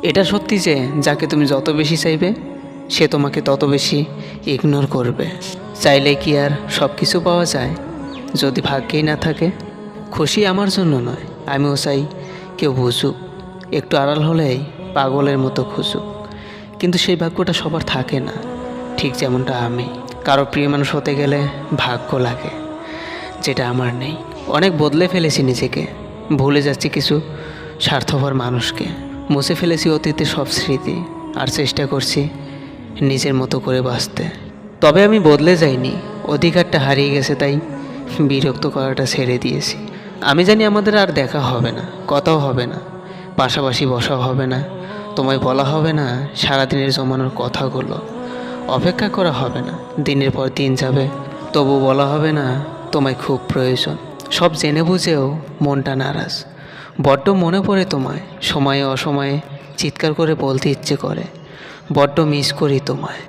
এটা সত্যি যে যাকে তুমি যত বেশি চাইবে সে তোমাকে তত বেশি ইগনোর করবে। চাইলে কি আর সব কিছু পাওয়া যায়? যদি ভাগ্যেই না থাকে। খুশি আমার জন্য নয়, আমিও চাই কেউ বুঝুক, একটু আড়াল হলেই পাগলের মতো খুঁজুক। কিন্তু সেই ভাগ্যটা সবার থাকে না, ঠিক যেমনটা আমি। কারো প্রিয় মানুষ হতে গেলে ভাগ্য লাগে, যেটা আমার নেই। অনেক বদলে ফেলেছি নিজেকে, ভুলে যাচ্ছি কিছু স্বার্থপর মানুষকে, মুছে ফেলেছি অতীতের সব স্মৃতি, আর চেষ্টা করছি নিজের মতো করে বাঁচতে। তবে আমি বদলে যাইনি, অধিকারটা হারিয়ে গেছে, তাই বিরক্ত করাটা ছেড়ে দিয়েছি। আমি জানি আমাদের আর দেখা হবে না, কথাও হবে না, পাশাপাশি বসাও হবে না, তোমায় বলা হবে না সারাদিনের জমানোর কথাগুলো, অপেক্ষা করা হবে না, দিনের পর দিন যাবে তবু বলা হবে না তোমায় খুব প্রয়োজন। সব জেনে বুঝেও মনটা নারাজ, বড্ড মনে পড়ে তোমায়, সময়ে অসময়ে চিৎকার করে বলতে ইচ্ছে করে, বড্ড মিস করি তোমায়।